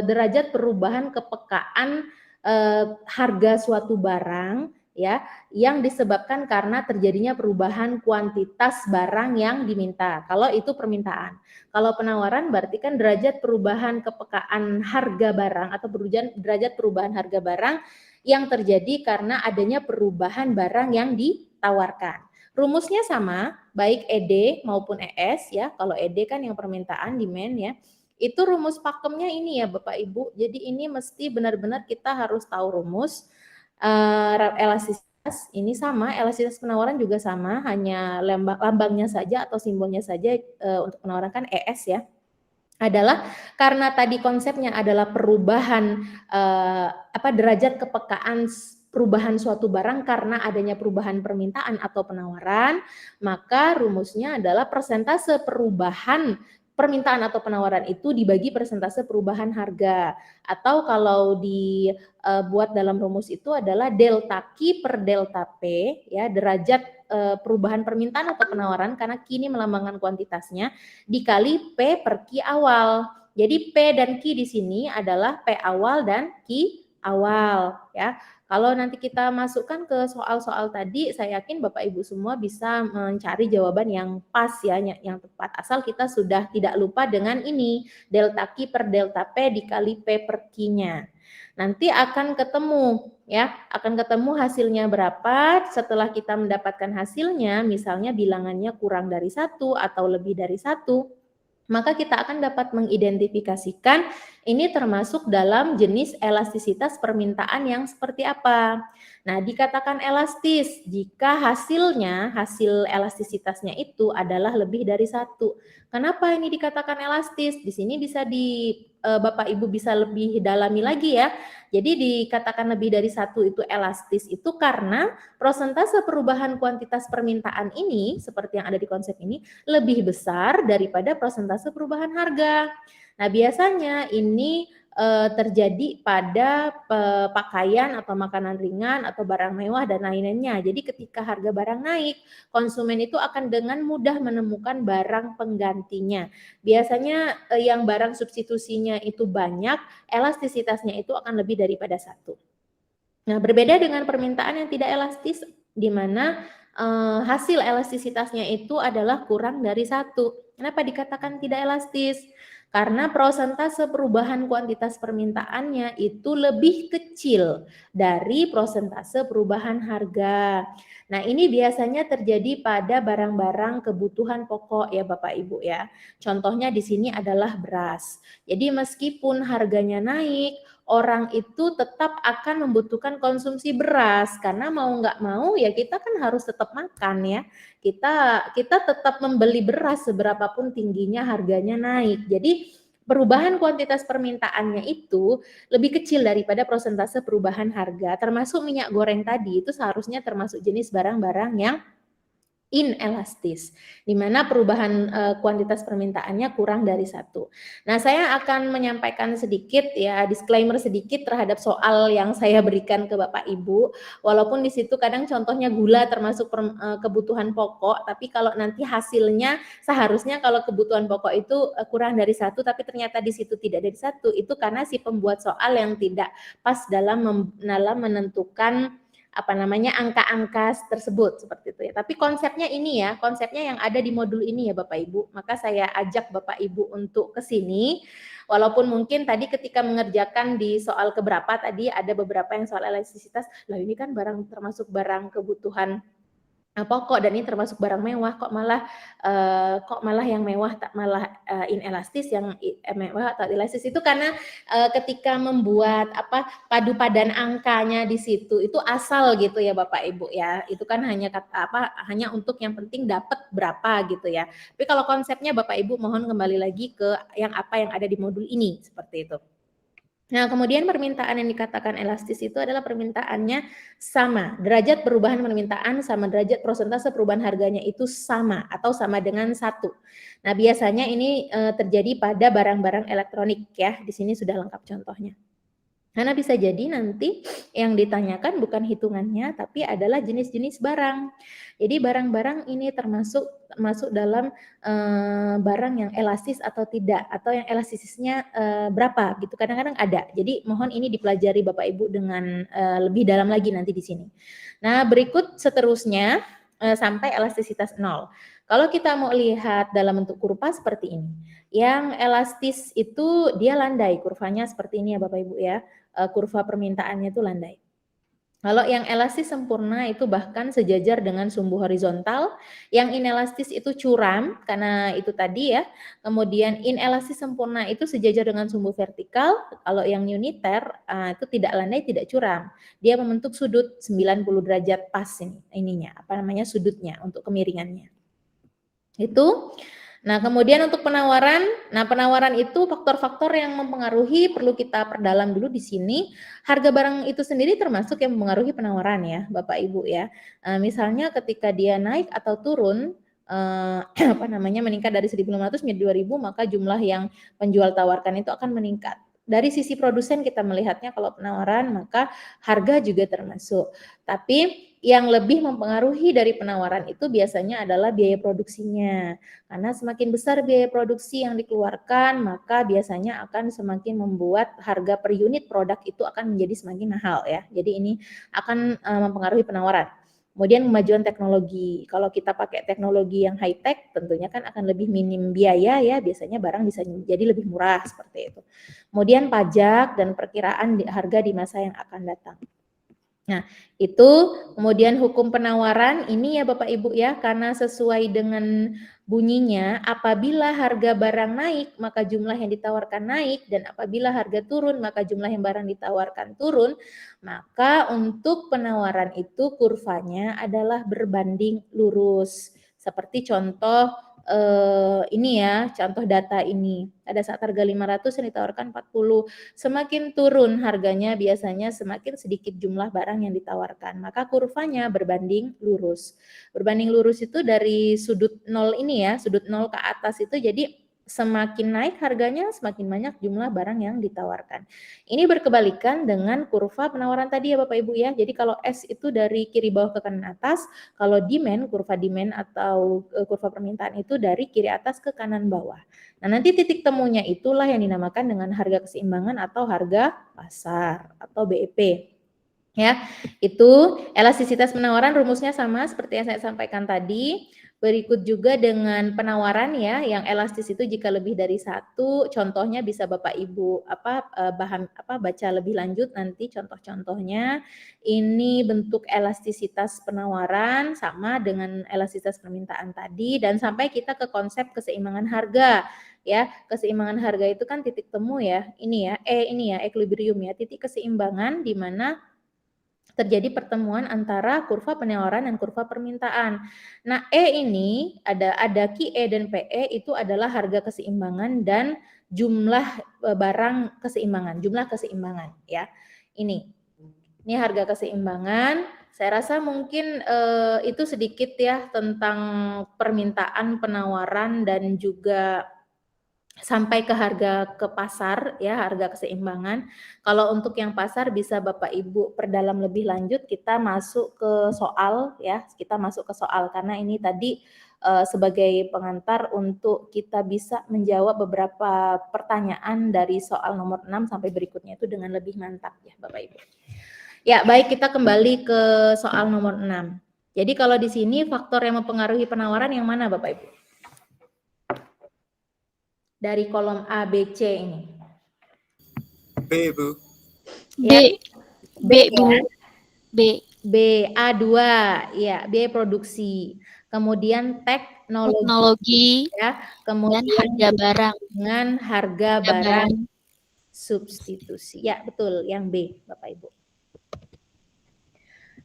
derajat perubahan kepekaan harga suatu barang ya yang disebabkan karena terjadinya perubahan kuantitas barang yang diminta. Kalau itu permintaan. Kalau penawaran berarti kan derajat perubahan kepekaan harga barang atau derajat perubahan harga barang yang terjadi karena adanya perubahan barang yang ditawarkan. Rumusnya sama, baik ED maupun ES ya. Kalau ED kan yang permintaan, demand ya. Itu rumus pakemnya ini ya Bapak Ibu. Jadi ini mesti benar-benar kita harus tahu rumus. Elastisitas ini sama, elastisitas penawaran juga sama, hanya lambangnya saja atau simbolnya saja untuk penawaran kan ES ya. Adalah karena tadi konsepnya adalah perubahan derajat kepekaan perubahan suatu barang karena adanya perubahan permintaan atau penawaran, maka rumusnya adalah persentase perubahan permintaan atau penawaran itu dibagi persentase perubahan harga, atau kalau dibuat dalam rumus itu adalah delta Q per delta P ya, derajat perubahan permintaan atau penawaran karena Q ini melambangkan kuantitasnya dikali P per Q awal. Jadi P dan Q di sini adalah P awal dan Q awal ya. Kalau nanti kita masukkan ke soal-soal tadi, saya yakin Bapak Ibu semua bisa mencari jawaban yang pas ya, yang tepat. Asal kita sudah tidak lupa dengan ini, delta Q per delta P dikali P per Q-nya. Nanti akan ketemu ya, akan ketemu hasilnya berapa. Setelah kita mendapatkan hasilnya, misalnya bilangannya kurang dari 1 atau lebih dari 1, maka kita akan dapat mengidentifikasikan ini termasuk dalam jenis elastisitas permintaan yang seperti apa. Nah, dikatakan elastis jika hasil elastisitasnya itu adalah lebih dari 1. Kenapa ini dikatakan elastis? Di sini bisa Bapak Ibu bisa lebih dalami lagi ya. Jadi dikatakan lebih dari 1 itu elastis itu karena prosentase perubahan kuantitas permintaan ini seperti yang ada di konsep ini lebih besar daripada prosentase perubahan harga. Nah, biasanya ini terjadi pada pakaian atau makanan ringan atau barang mewah dan lain-lainnya. Jadi ketika harga barang naik, konsumen itu akan dengan mudah menemukan barang penggantinya. Biasanya yang barang substitusinya itu banyak, elastisitasnya itu akan lebih daripada 1. Nah, berbeda dengan permintaan yang tidak elastis, di mana hasil elastisitasnya itu adalah kurang dari 1. Kenapa dikatakan tidak elastis? Karena prosentase perubahan kuantitas permintaannya itu lebih kecil dari prosentase perubahan harga. Nah, ini biasanya terjadi pada barang-barang kebutuhan pokok ya Bapak Ibu ya. Contohnya di sini adalah beras. Jadi meskipun harganya naik, orang itu tetap akan membutuhkan konsumsi beras karena mau nggak mau ya kita kan harus tetap makan ya. Kita tetap membeli beras seberapapun tingginya harganya naik. Jadi perubahan kuantitas permintaannya itu lebih kecil daripada prosentase perubahan harga. Termasuk minyak goreng tadi itu seharusnya termasuk jenis barang-barang yang inelastis, di mana perubahan kuantitas permintaannya kurang dari 1. Nah, saya akan menyampaikan sedikit ya, disclaimer sedikit terhadap soal yang saya berikan ke Bapak Ibu. Walaupun di situ kadang contohnya gula termasuk kebutuhan pokok, tapi kalau nanti hasilnya seharusnya kalau kebutuhan pokok itu kurang dari 1, tapi ternyata di situ tidak dari 1, itu karena si pembuat soal yang tidak pas dalam menentukan angka-angka tersebut seperti itu ya. Tapi konsepnya ini ya, konsepnya yang ada di modul ini ya Bapak Ibu. Maka saya ajak Bapak Ibu untuk ke sini. Walaupun mungkin tadi ketika mengerjakan di soal keberapa tadi ada beberapa yang soal elastisitas, lah ini kan barang termasuk barang kebutuhan pokok dan ini termasuk barang mewah kok malah yang mewah tak malah inelastis, yang mewah atau elastis itu karena ketika membuat padu padan angkanya di situ itu asal gitu ya Bapak Ibu ya. Itu kan hanya hanya untuk yang penting dapat berapa gitu ya. Tapi kalau konsepnya Bapak Ibu mohon kembali lagi ke yang ada di modul ini seperti itu. Nah, kemudian permintaan yang dikatakan elastis itu adalah permintaannya sama. Derajat perubahan permintaan sama derajat prosentase perubahan harganya itu sama atau sama dengan 1. Nah, biasanya ini terjadi pada barang-barang elektronik ya. Di sini sudah lengkap contohnya. Karena bisa jadi nanti yang ditanyakan bukan hitungannya, tapi adalah jenis-jenis barang. Jadi barang-barang ini termasuk dalam barang yang elastis atau tidak, atau yang elastisisnya berapa gitu. Kadang-kadang ada. Jadi mohon ini dipelajari Bapak Ibu dengan lebih dalam lagi nanti di sini. Nah, berikut seterusnya sampai elastisitas 0. Kalau kita mau lihat dalam bentuk kurva seperti ini. Yang elastis itu dia landai, kurvanya seperti ini ya Bapak Ibu ya. Kurva permintaannya itu landai. Kalau yang elastis sempurna itu bahkan sejajar dengan sumbu horizontal, yang inelastis itu curam karena itu tadi ya. Kemudian inelastis sempurna itu sejajar dengan sumbu vertikal, kalau yang uniter itu tidak landai, tidak curam. Dia membentuk sudut 90 derajat pas ininya, sudutnya untuk kemiringannya. Itu. Nah, kemudian untuk penawaran, penawaran itu faktor-faktor yang mempengaruhi perlu kita perdalam dulu di sini. Harga barang itu sendiri termasuk yang mempengaruhi penawaran ya, Bapak Ibu ya. Misalnya ketika dia naik atau turun, meningkat dari 1.500 menjadi 2.000, maka jumlah yang penjual tawarkan itu akan meningkat. Dari sisi produsen kita melihatnya kalau penawaran, maka harga juga termasuk. Tapi yang lebih mempengaruhi dari penawaran itu biasanya adalah biaya produksinya. Karena semakin besar biaya produksi yang dikeluarkan, maka biasanya akan semakin membuat harga per unit produk itu akan menjadi semakin mahal ya. Jadi ini akan mempengaruhi penawaran. Kemudian kemajuan teknologi. Kalau kita pakai teknologi yang high tech, tentunya kan akan lebih minim biaya ya. Biasanya barang bisa jadi lebih murah seperti itu. Kemudian pajak dan perkiraan harga di masa yang akan datang. Nah, itu kemudian hukum penawaran ini ya Bapak Ibu ya, karena sesuai dengan bunyinya, apabila harga barang naik, maka jumlah yang ditawarkan naik, dan apabila harga turun, maka jumlah yang barang ditawarkan turun, maka untuk penawaran itu kurvanya adalah berbanding lurus. Seperti contoh ini ya, contoh data ini. Pada saat harga 500 yang ditawarkan 40. Semakin turun harganya biasanya semakin sedikit jumlah barang yang ditawarkan. Maka kurvanya berbanding lurus. Berbanding lurus itu dari sudut 0 ini ya, sudut 0 ke atas itu jadi semakin naik harganya semakin banyak jumlah barang yang ditawarkan. Ini berkebalikan dengan kurva penawaran tadi ya Bapak Ibu ya. Jadi kalau S itu dari kiri bawah ke kanan atas, kalau demand, kurva demand atau kurva permintaan itu dari kiri atas ke kanan bawah. Nah, nanti titik temunya itulah yang dinamakan dengan harga keseimbangan atau harga pasar atau BEP. Ya, itu elastisitas penawaran rumusnya sama seperti yang saya sampaikan tadi. Berikut juga dengan penawaran ya, yang elastis itu jika lebih dari satu, contohnya bisa Bapak Ibu baca lebih lanjut nanti contoh-contohnya. Ini bentuk elastisitas penawaran sama dengan elastisitas permintaan tadi, dan sampai kita ke konsep keseimbangan harga. Ya, keseimbangan harga itu kan titik temu ya, ini ya, equilibrium ya, titik keseimbangan di mana terjadi pertemuan antara kurva penawaran dan kurva permintaan. Nah, ini ada QE dan PE itu adalah harga keseimbangan dan jumlah barang keseimbangan, jumlah keseimbangan ya. Ini harga keseimbangan. Saya rasa mungkin itu sedikit ya tentang permintaan, penawaran dan juga sampai ke harga ke pasar ya, harga keseimbangan. Kalau untuk yang pasar bisa Bapak Ibu perdalam lebih lanjut, kita masuk ke soal ya, kita masuk ke soal karena ini tadi sebagai pengantar untuk kita bisa menjawab beberapa pertanyaan dari soal nomor 6 sampai berikutnya itu dengan lebih mantap ya Bapak Ibu. Ya, baik, kita kembali ke soal nomor 6. Jadi kalau di sini faktor yang mempengaruhi penawaran yang mana Bapak Ibu? Dari kolom A, B, C ini. B, Bu. Ya. B, Bu. B, A2, ya, B produksi. Kemudian teknologi ya, kemudian harga barang. Dengan harga barang substitusi. Ya, betul, yang B, Bapak Ibu.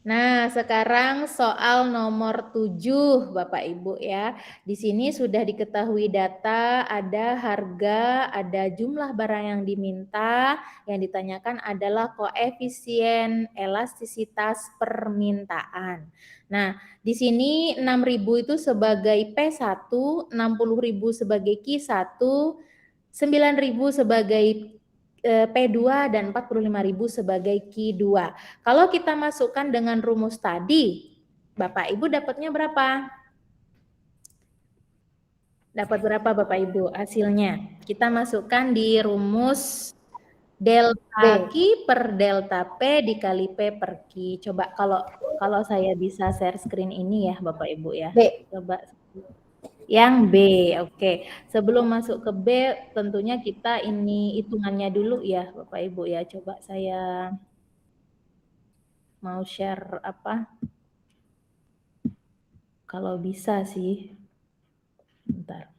Nah, sekarang soal nomor 7, Bapak Ibu ya. Di sini sudah diketahui data, ada harga, ada jumlah barang yang diminta, yang ditanyakan adalah koefisien elastisitas permintaan. Nah, di sini 6.000 itu sebagai P1, 60.000 sebagai Q1, 9.000 sebagai P2 dan 45.000 sebagai Q2. Kalau kita masukkan dengan rumus tadi, Bapak Ibu dapatnya berapa? Dapat berapa Bapak Ibu hasilnya? Kita masukkan di rumus delta Q per delta P dikali P per Q. Coba kalau saya bisa share screen ini ya Bapak Ibu ya. Coba yang B. Oke. Sebelum masuk ke B tentunya kita ini hitungannya dulu ya Bapak Ibu ya. Coba saya mau share apa? Kalau bisa sih. Bentar.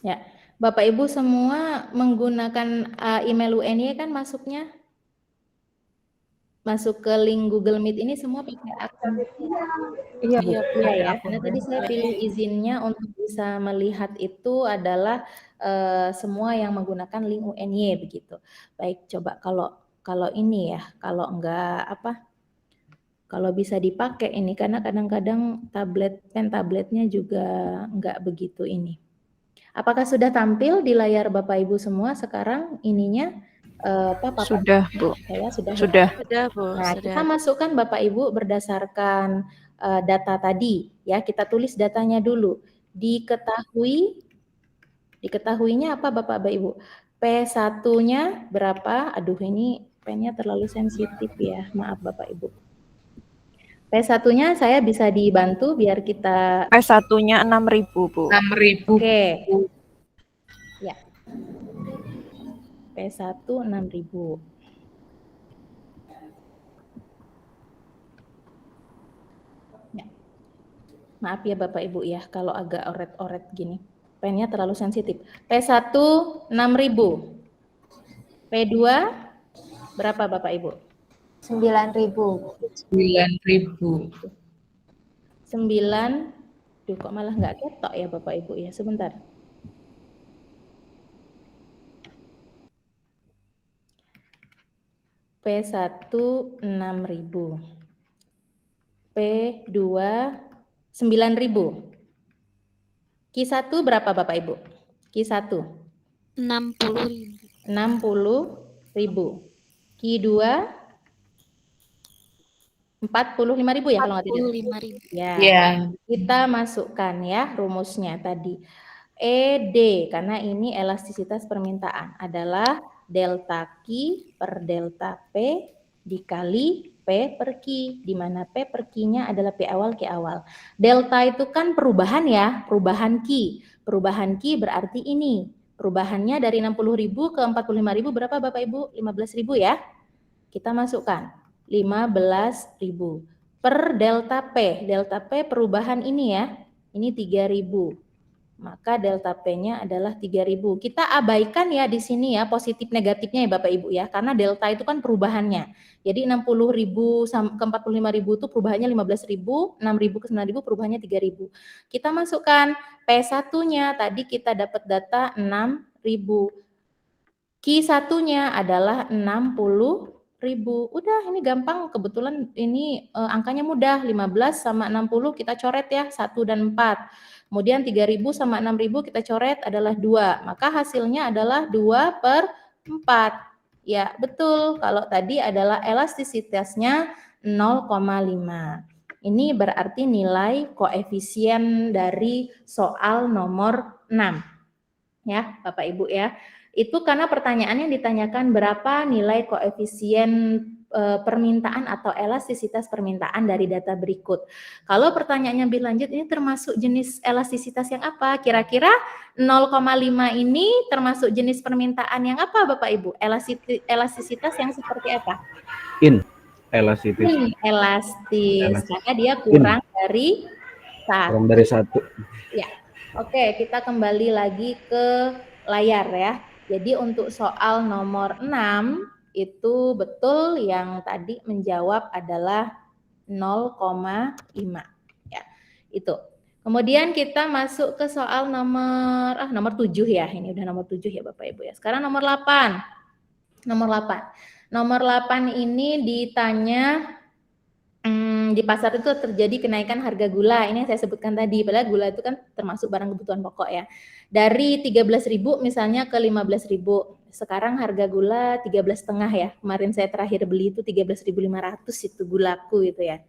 Ya, Bapak Ibu semua menggunakan email UNY kan masuknya? Masuk ke link Google Meet ini semua pakai akun? Iya, Bu. Iya ya, karena tadi saya pilih izinnya untuk bisa melihat itu adalah semua yang menggunakan link UNY begitu. Baik, coba kalau ini ya, kalau enggak apa? Kalau bisa dipakai ini karena kadang-kadang pen tabletnya juga enggak begitu ini. Apakah sudah tampil di layar Bapak Ibu semua sekarang ininya? Paparan? Sudah, Bu. Saya sudah. Sudah. Sudah, Bu. Nah, Sudah. kita masukkan Bapak Ibu berdasarkan data tadi ya. Kita tulis datanya dulu. Diketahuinya apa Bapak Ibu? P1-nya berapa? Aduh, ini pennya terlalu sensitif ya. Maaf Bapak Ibu. P1-nya saya bisa dibantu biar kita P1-nya 6.000, Bu. 6.000. Oke. Ya. P1 6.000. Ya. Maaf ya Bapak Ibu ya kalau agak oret-oret gini. Pennya terlalu sensitif. P1 6.000. P2 berapa Bapak Ibu? 9.000. 9.000. 9. Duh, kok malah nggak ketok ya Bapak Ibu ya. Sebentar. P1 6.000. P2 9.000. Q1 berapa Bapak Ibu? Q1 60.000. 60.000. Q2 45.000 ya kalau nggak tidak. 45.000. Ya. Ya. Kita masukkan ya rumusnya tadi. ED karena ini elastisitas permintaan adalah delta Q per delta P dikali P per Q, di mana P per Q-nya adalah P awal Q awal. Delta itu kan perubahan ya, perubahan Q. Perubahan Q berarti ini. Perubahannya dari 60.000 ke 45.000 berapa Bapak Ibu? 15.000 ya. Kita masukkan 15.000 per delta P. Delta P perubahan ini ya. Ini 3.000. Maka delta P-nya adalah 3.000. Kita abaikan ya di sini ya positif negatifnya ya Bapak Ibu ya. Karena delta itu kan perubahannya. Jadi 60.000 ke 45.000 itu perubahannya 15.000, 6.000 ke 9.000 perubahannya 3.000. Kita masukkan P1-nya tadi kita dapat data 6.000. Q1-nya adalah 60.000. Udah ini gampang, kebetulan ini angkanya mudah. 15 sama 60 kita coret ya, 1 dan 4. Kemudian 3.000 sama 6.000 kita coret adalah 2. Maka hasilnya adalah 2/4. Ya, betul. Kalau tadi adalah elastisitasnya 0,5. Ini berarti nilai koefisien dari soal nomor 6. Ya, Bapak Ibu ya. Itu karena pertanyaannya ditanyakan berapa nilai koefisien permintaan atau elastisitas permintaan dari data berikut. Kalau pertanyaannya lebih lanjut, ini termasuk jenis elastisitas yang apa? Kira-kira 0,5 ini termasuk jenis permintaan yang apa Bapak Ibu? Elastisitas yang seperti apa? Elastis. Elastis karena dia kurang dari Kurang 1. dari 1. Ya. Oke, kita kembali lagi ke layar ya. Jadi untuk soal nomor 6 itu betul yang tadi menjawab adalah 0,5 ya. Itu. Kemudian kita masuk ke soal nomor 7 ya. Ini udah nomor 7 ya Bapak Ibu ya. Sekarang nomor 8. Nomor 8 ini ditanya di pasar itu terjadi kenaikan harga gula. Ini yang saya sebutkan tadi. Padahal gula itu kan termasuk barang kebutuhan pokok ya. Dari 13.000 misalnya ke 15.000. Sekarang harga gula 13,5 ya. Kemarin saya terakhir beli itu 13.500 itu gulaku itu ya.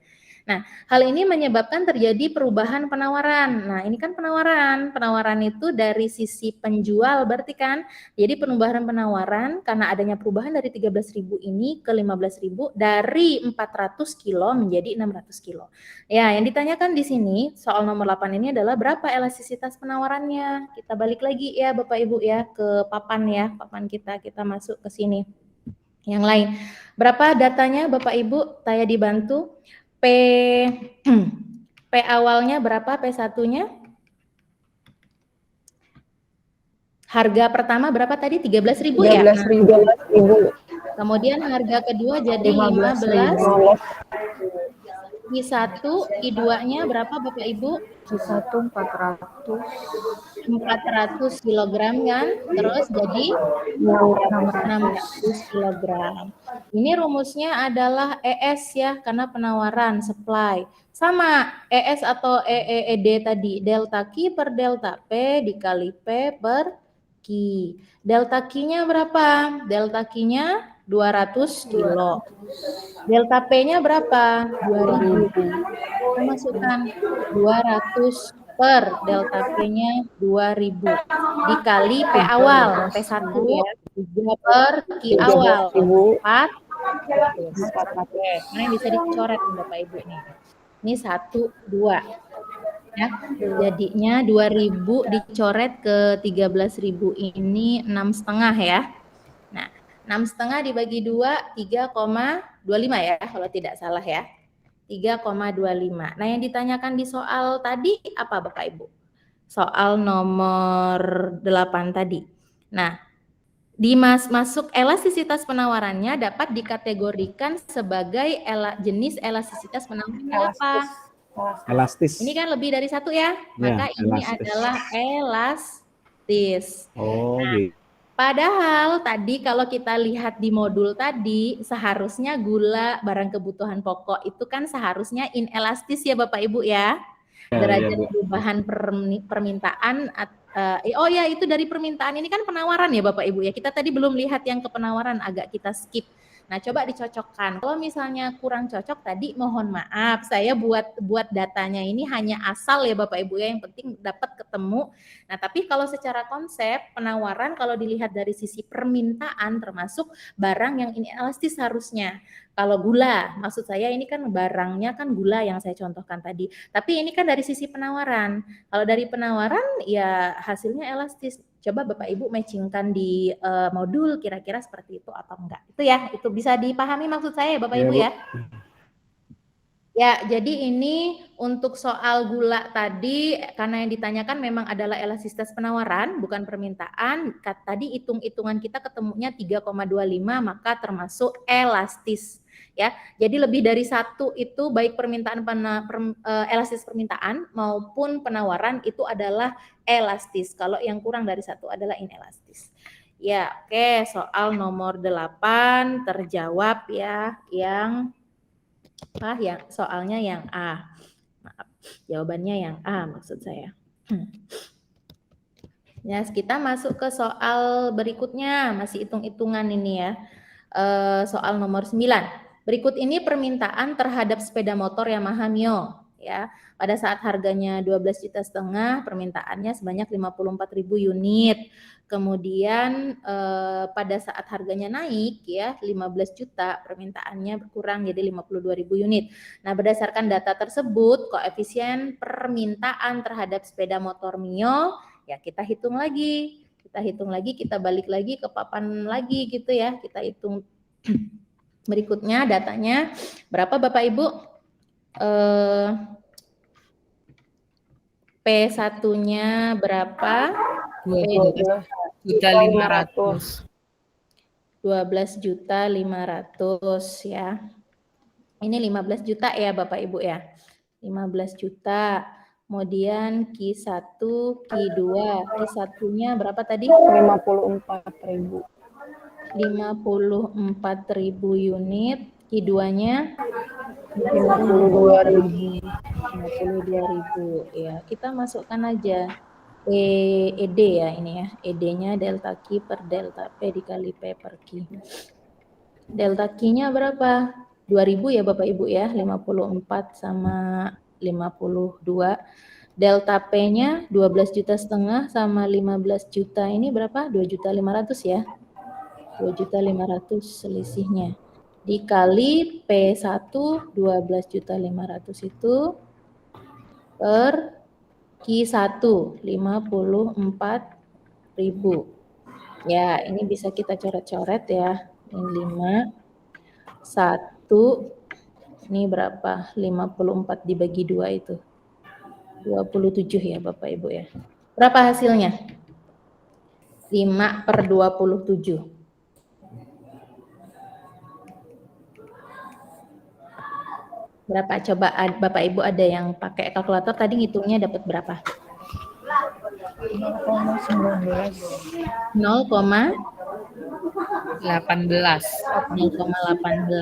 Nah, hal ini menyebabkan terjadi perubahan penawaran. Nah, ini kan penawaran. Penawaran itu dari sisi penjual berarti kan. Jadi perubahan penawaran karena adanya perubahan dari 13.000 ini ke 15.000 dari 400 kilo menjadi 600 kilo. Ya, yang ditanyakan di sini soal nomor 8 ini adalah berapa elastisitas penawarannya. Kita balik lagi ya Bapak Ibu ya ke papan ya, papan kita masuk ke sini. Yang lain. Berapa datanya Bapak Ibu? Saya dibantu. P awalnya berapa P1-nya? Harga pertama berapa tadi? 13.000 ya? 13.000. Kemudian harga kedua jadi 15. I1, I2-nya berapa Bapak Ibu? I1 400. 400 kg kan? Terus jadi 600 kg. Ini rumusnya adalah ES ya, karena penawaran supply. Sama ES atau ED tadi, delta Q per delta P dikali P per Q. Delta Q-nya berapa? Delta Q-nya 200 kilo. Delta P-nya berapa? 2.000. Kita masukkan 200 per delta P-nya 2.000 dikali P awal, P1 ya, 3 per Q awal, 4. Oke, ini bisa dicoret Bapak Ibu nih. Ini 1, 2. Ya, jadinya 2.000 dicoret ke 13.000 ini 6,5 ya. Nah, 6,5 dibagi 2, 3,25 ya, kalau tidak salah ya. 3,25. Nah, yang ditanyakan di soal tadi apa Bapak Ibu? Soal nomor 8 tadi. Nah, masuk elastisitas penawarannya dapat dikategorikan sebagai jenis elastisitas penawaran apa? Elastis. Ini kan lebih dari 1 ya, maka ini elastis. adalah elastis. Oh, Nah, gitu. padahal tadi kalau kita lihat di modul tadi, seharusnya gula barang kebutuhan pokok itu kan seharusnya inelastis ya Bapak Ibu ya. Derajat perubahan permintaan, oh ya itu dari permintaan ini kan penawaran ya Bapak Ibu ya. Kita tadi belum lihat yang ke penawaran, agak kita skip. Nah, coba dicocokkan. Kalau misalnya kurang cocok tadi, mohon maaf, saya buat datanya ini hanya asal ya Bapak Ibu ya, yang penting dapat ketemu. Nah, tapi kalau secara konsep penawaran kalau dilihat dari sisi permintaan termasuk barang yang inelastis harusnya. Kalau gula, maksud saya ini kan barangnya kan gula yang saya contohkan tadi. Tapi ini kan dari sisi penawaran. Kalau dari penawaran ya hasilnya elastis. Coba Bapak Ibu matchingkan di modul kira-kira seperti itu atau enggak. Itu ya, itu bisa dipahami maksud saya Bapak Ibu ya. Ya, jadi ini untuk soal gula tadi, karena yang ditanyakan memang adalah elastisitas penawaran, bukan permintaan. Tadi hitung-hitungan kita ketemunya 3,25, maka termasuk elastis. Ya, jadi lebih dari 1 itu baik permintaan elastis permintaan maupun penawaran itu adalah elastis. Kalau yang kurang dari 1 adalah inelastis. Ya, oke, soal nomor 8 terjawab ya, yang soalnya yang A. Maaf, jawabannya yang A maksud saya. Ya, kita masuk ke soal berikutnya, masih hitung-hitungan ini ya. Soal nomor 9. Berikut ini permintaan terhadap sepeda motor Yamaha Mio ya. Pada saat harganya 12,5 juta, permintaannya sebanyak 54.000 unit. Kemudian pada saat harganya naik ya 15 juta, permintaannya berkurang jadi 52.000 unit. Nah, berdasarkan data tersebut, koefisien permintaan terhadap sepeda motor Mio ya kita hitung lagi. Kita balik lagi ke papan lagi gitu ya. Kita hitung Berikutnya datanya berapa Bapak Ibu? P1-nya berapa? 12.500.000. 12.500.000 ya. Ini 15 juta ya Bapak Ibu ya. 15 juta. Kemudian Q1, Q2. Q1-nya berapa tadi? 54.000. 54.000 unit. Q2-nya 52.000. 52.000 ya. Kita masukkan aja ED ya ini ya. ED-nya delta Q per delta P dikali P per Q. Delta Q-nya berapa? 2.000 ya Bapak Ibu ya. 54 sama 52. Delta P-nya 12,5 juta sama 15 juta. Ini berapa? 2.500.000 ya. 2.500.000 selisihnya. Dikali P1 12.500.000 itu per Q1 54.000. Ya, ini bisa kita coret-coret ya. Ini 5 1 ini berapa? 54 dibagi 2 itu. 27 ya Bapak Ibu ya. Berapa hasilnya? 5 per 27. Berapa? Coba Bapak Ibu ada yang pakai kalkulator tadi ngitungnya dapat berapa? 18. 0,18.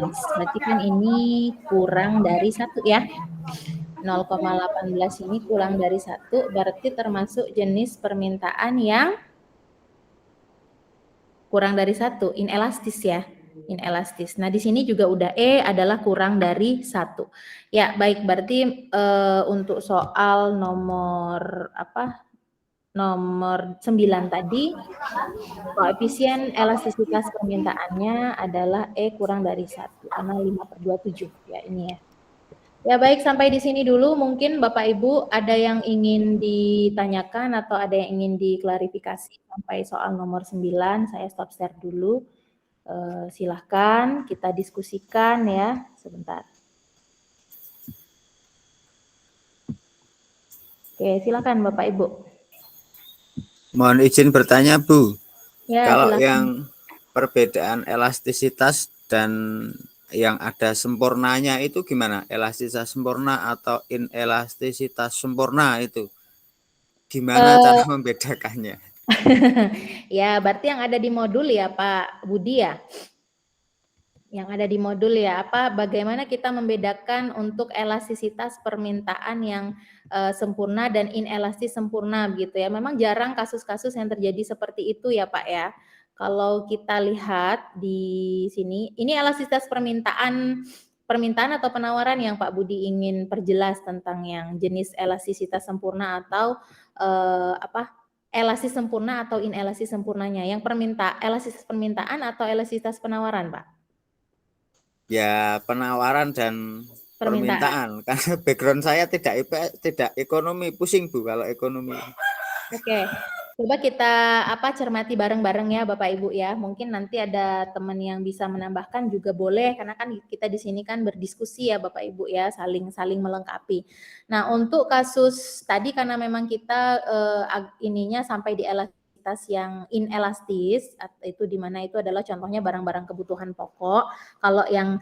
Berarti kan ini kurang dari 1 ya. 0,18 ini kurang dari 1 berarti termasuk jenis permintaan yang kurang dari 1, inelastis ya. Inelastis. Nah, di sini juga udah E adalah kurang dari 1. Ya, baik berarti untuk soal nomor nomor 9 tadi koefisien elastisitas permintaannya adalah E kurang dari 1 karena 5/27 ya ini ya. Ya baik, sampai di sini dulu. Mungkin Bapak Ibu ada yang ingin ditanyakan atau ada yang ingin diklarifikasi sampai soal nomor 9. Saya stop share dulu. Silahkan kita diskusikan ya sebentar. Oke, silakan Bapak Ibu. Mohon izin bertanya, Bu. Ya, Kalau silakan. yang perbedaan elastisitas dan yang ada sempurnanya itu gimana? Elastisitas sempurna atau inelastisitas sempurna itu? Gimana cara membedakannya? Ya, berarti yang ada di modul ya Pak Budi ya? Yang ada di modul ya, bagaimana kita membedakan untuk elastisitas permintaan yang sempurna dan inelastis sempurna gitu ya. Memang jarang kasus-kasus yang terjadi seperti itu ya Pak ya. Kalau kita lihat di sini, ini elastisitas permintaan atau penawaran yang Pak Budi ingin perjelas tentang yang jenis elastisitas sempurna atau elastis sempurna atau inelastis sempurnanya. Yang elastisitas permintaan atau elastisitas penawaran, Pak? Ya, penawaran dan permintaan. Karena background saya tidak ekonomi, pusing Bu kalau ekonomi. Oke. Coba kita cermati bareng-bareng ya Bapak Ibu ya. Mungkin nanti ada teman yang bisa menambahkan juga boleh karena kan kita di sini kan berdiskusi ya Bapak Ibu ya, saling melengkapi. Nah, untuk kasus tadi karena memang kita ininya sampai di elastisitas yang inelastis, itu di mana itu adalah contohnya barang-barang kebutuhan pokok. Kalau yang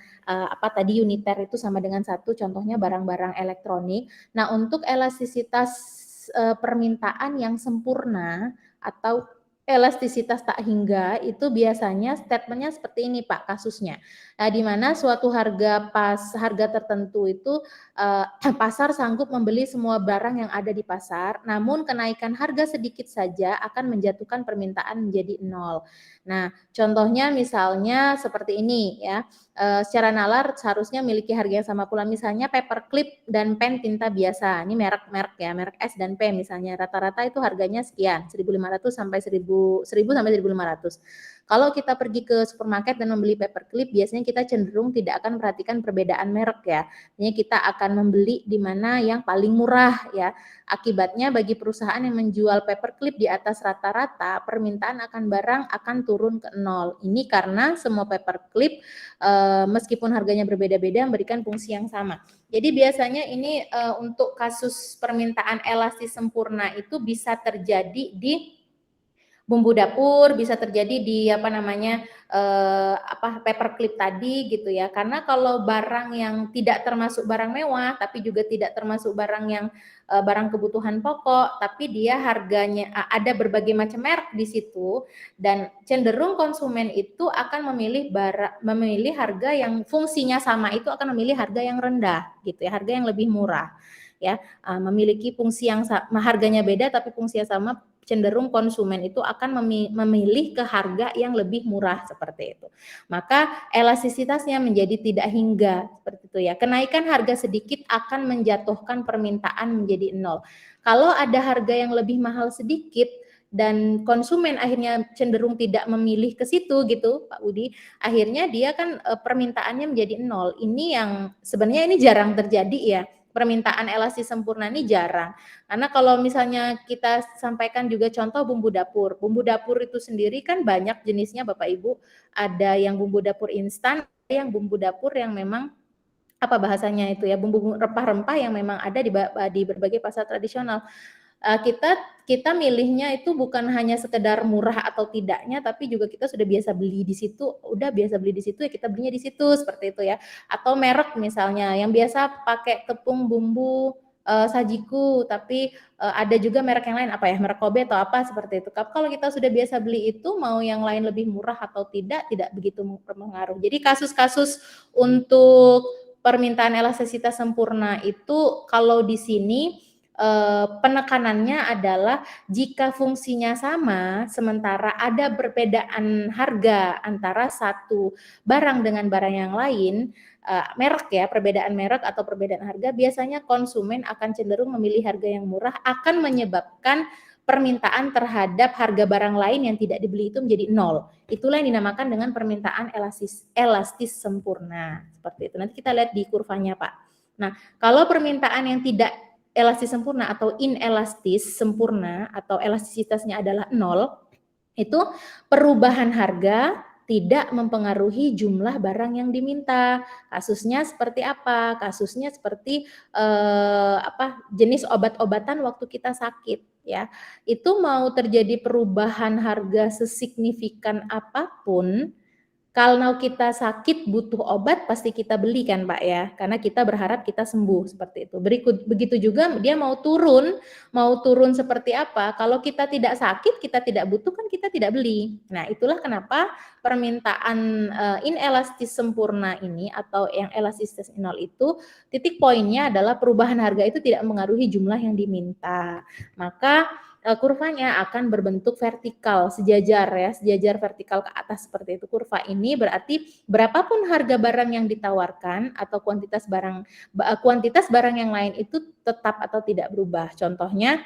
tadi uniter itu sama dengan 1, contohnya barang-barang elektronik. Nah, untuk elastisitas permintaan yang sempurna atau elastisitas tak hingga itu biasanya statementnya seperti ini Pak kasusnya. Nah, di mana suatu harga tertentu itu pasar sanggup membeli semua barang yang ada di pasar, namun kenaikan harga sedikit saja akan menjatuhkan permintaan menjadi 0. Nah, contohnya misalnya seperti ini ya. Secara nalar seharusnya memiliki harga yang sama pula, misalnya paperclip dan pen tinta biasa. Ini merek ya, merek S dan P misalnya. Rata-rata itu harganya sekian, 1.500 sampai 1.000 sampai 1.500. Kalau kita pergi ke supermarket dan membeli paperclip, biasanya kita cenderung tidak akan perhatikan perbedaan merek ya. Biasanya kita akan membeli di mana yang paling murah ya. Akibatnya bagi perusahaan yang menjual paperclip di atas rata-rata, permintaan akan barang akan turun ke nol. Ini karena semua paperclip meskipun harganya berbeda-beda memberikan fungsi yang sama. Jadi biasanya ini untuk kasus permintaan elastis sempurna itu bisa terjadi di bumbu dapur, bisa terjadi di paperclip tadi gitu ya. Karena kalau barang yang tidak termasuk barang mewah tapi juga tidak termasuk barang yang barang kebutuhan pokok, tapi dia harganya ada berbagai macam merek di situ, dan cenderung konsumen itu akan memilih harga yang fungsinya sama, itu akan memilih harga yang rendah gitu ya, harga yang lebih murah ya. Memiliki fungsi yang harganya beda tapi fungsinya sama, cenderung konsumen itu akan memilih ke harga yang lebih murah seperti itu. Maka elastisitasnya menjadi tidak hingga seperti itu ya. Kenaikan harga sedikit akan menjatuhkan permintaan menjadi nol. Kalau ada harga yang lebih mahal sedikit dan konsumen akhirnya cenderung tidak memilih ke situ gitu Pak Budi, akhirnya dia kan permintaannya menjadi nol. Ini yang sebenarnya ini jarang terjadi ya. Permintaan elastis sempurna ini jarang. Karena kalau misalnya kita sampaikan juga contoh bumbu dapur. Bumbu dapur itu sendiri kan banyak jenisnya Bapak Ibu. Ada yang bumbu dapur instan, ada yang bumbu dapur yang memang apa bahasanya itu ya, bumbu rempah-rempah yang memang ada di berbagai pasar tradisional. Kita milihnya itu bukan hanya sekedar murah atau tidaknya, tapi juga kita sudah biasa beli di situ, udah biasa beli di situ ya kita belinya di situ seperti itu ya. Atau merek misalnya yang biasa pakai tepung bumbu sajiku, tapi ada juga merek yang lain apa ya, merek Kobe atau apa seperti itu. Kalau kita sudah biasa beli itu, mau yang lain lebih murah atau tidak begitu berpengaruh. Jadi kasus-kasus untuk permintaan elastisitas sempurna itu kalau di sini penekanannya adalah jika fungsinya sama sementara ada perbedaan harga antara satu barang dengan barang yang lain, merek ya, perbedaan merek atau perbedaan harga, biasanya konsumen akan cenderung memilih harga yang murah, akan menyebabkan permintaan terhadap harga barang lain yang tidak dibeli itu menjadi nol. Itulah yang dinamakan dengan permintaan elastis sempurna. Seperti itu. Nanti kita lihat di kurvanya, Pak. Nah, kalau permintaan yang tidak elastis sempurna atau inelastis sempurna atau elastisitasnya adalah nol, itu perubahan harga tidak mempengaruhi jumlah barang yang diminta. Kasusnya seperti apa? Kasusnya seperti jenis obat-obatan waktu kita sakit ya. Itu mau terjadi perubahan harga sesignifikan apapun, kalau kita sakit butuh obat pasti kita beli kan Pak ya, karena kita berharap kita sembuh seperti itu. Begitu juga dia mau turun seperti apa, kalau kita tidak sakit, kita tidak butuh kan kita tidak beli. Nah itulah kenapa permintaan inelastis sempurna ini atau yang elastisitas nol itu titik poinnya adalah perubahan harga itu tidak mengaruhi jumlah yang diminta. Maka kurvanya akan berbentuk vertikal, sejajar vertikal ke atas seperti itu. Kurva ini berarti berapapun harga barang yang ditawarkan atau kuantitas barang yang lain itu tetap atau tidak berubah. Contohnya,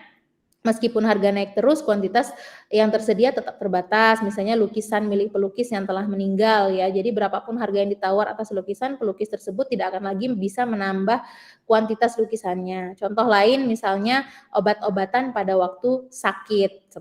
meskipun harga naik terus, kuantitas yang tersedia tetap terbatas. Misalnya lukisan milik pelukis yang telah meninggal ya. Jadi berapapun harga yang ditawar atas lukisan, pelukis tersebut tidak akan lagi bisa menambah kuantitas lukisannya. Contoh lain misalnya obat-obatan pada waktu sakit.